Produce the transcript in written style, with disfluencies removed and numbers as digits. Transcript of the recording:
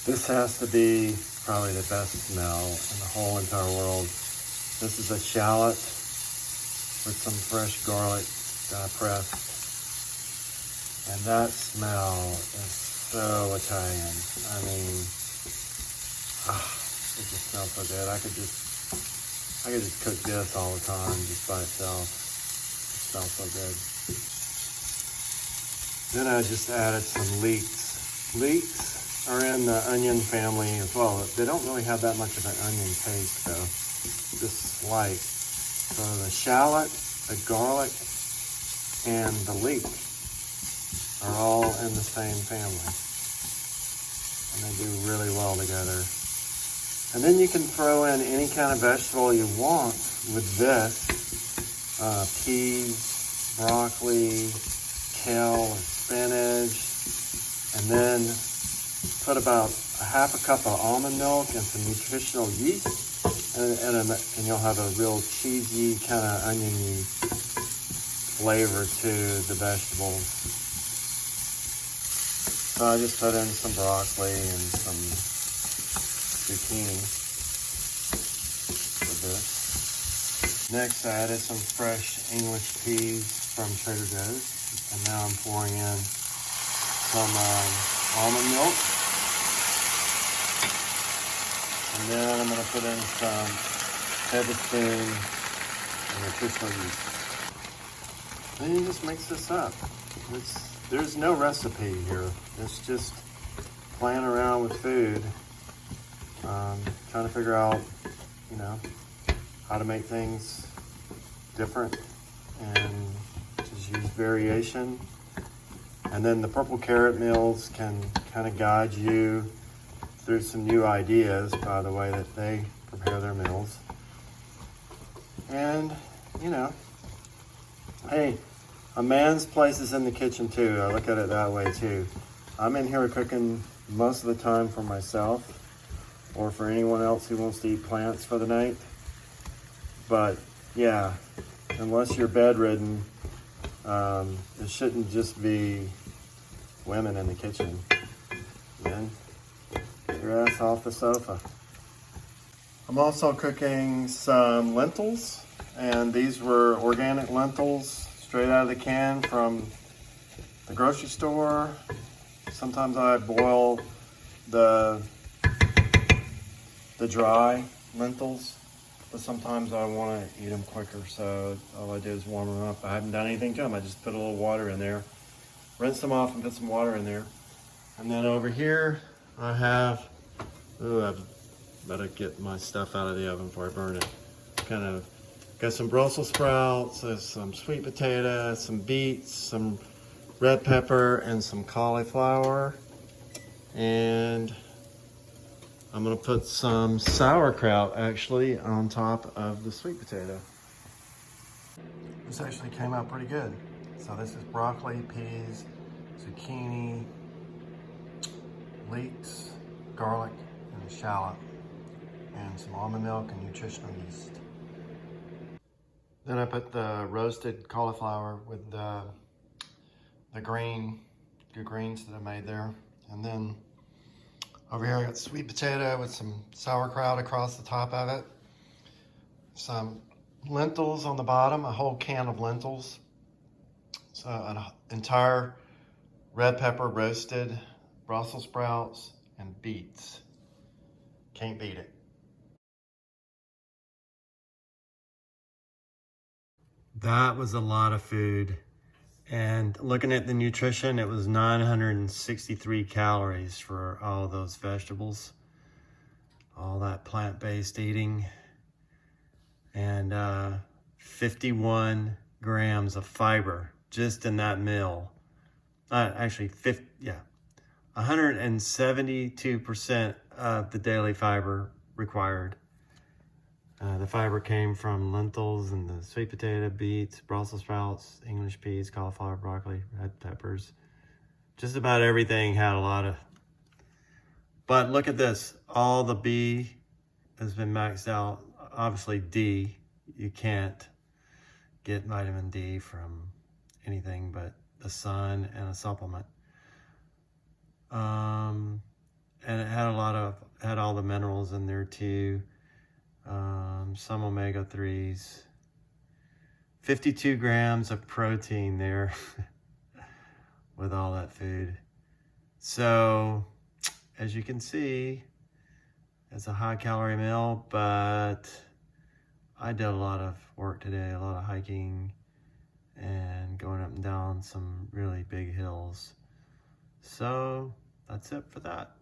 This has to be probably the best smell in the whole entire world. This is a shallot with some fresh garlic pressed. And that smell is so Italian. I mean, it just smells so good. I could just cook this all the time just by itself. It smells so good. Then I just added some leeks. Leeks are in the onion family as well. They don't really have that much of an onion taste though, just slight. So the shallot, the garlic, and the leek are all in the same family. And they do really well together. And then you can throw in any kind of vegetable you want with this. Peas, broccoli, kale, or spinach. And then put about a half a cup of almond milk and some nutritional yeast. And you'll have a real cheesy, kind of oniony flavor to the vegetables. So I just put in some broccoli and some zucchini for this. Next, I added some fresh English peas from Trader Joe's. And now I'm pouring in some almond milk. And then I'm going to put in some tablespoon of nutritional yeast. Then you just mix this up. There's no recipe here. It's just playing around with food, trying to figure out, how to make things different and just use variation. And then the purple carrot meals can kind of guide you through some new ideas by the way that they prepare their meals. And, hey, a man's place is in the kitchen too. I look at it that way too. I'm in here cooking most of the time for myself or for anyone else who wants to eat plants for the night. But yeah, unless you're bedridden, it shouldn't just be women in the kitchen. Men, get your ass off the sofa. I'm also cooking some lentils, and these were organic lentils straight out of the can from the grocery store. Sometimes I boil the dry lentils, but sometimes I want to eat them quicker, so all I do is warm them up. I haven't done anything to them. I just put a little water in there, rinse them off and put some water in there. And then over here I have, I better get my stuff out of the oven before I burn it. Kind of got some Brussels sprouts, some sweet potato, some beets, some red pepper, and some cauliflower. And I'm gonna put some sauerkraut actually on top of the sweet potato. This actually came out pretty good. So this is broccoli, peas, zucchini, leeks, garlic, and shallot, and some almond milk and nutritional yeast. Then I put the roasted cauliflower with the greens that I made there. And then over here I got sweet potato with some sauerkraut across the top of it. Some lentils on the bottom, a whole can of lentils. So an entire red pepper roasted, Brussels sprouts, and beets. Can't beat it. That was a lot of food. And looking at the nutrition, it was 963 calories for all those vegetables, all that plant-based eating, and 51 grams of fiber just in that meal. Actually, 172% of the daily fiber required. The fiber came from lentils and the sweet potato, beets, Brussels sprouts, English peas, cauliflower, broccoli, red peppers. Just about everything had a lot of. But look at this. All the B has been maxed out. Obviously D, you can't get vitamin D from anything but the sun and a supplement. And it had all the minerals in there too. Some omega-3s. 52 grams of protein there with all that food. So, as you can see, it's a high-calorie meal, but I did a lot of work today, a lot of hiking and going up and down some really big hills. So, that's it for that.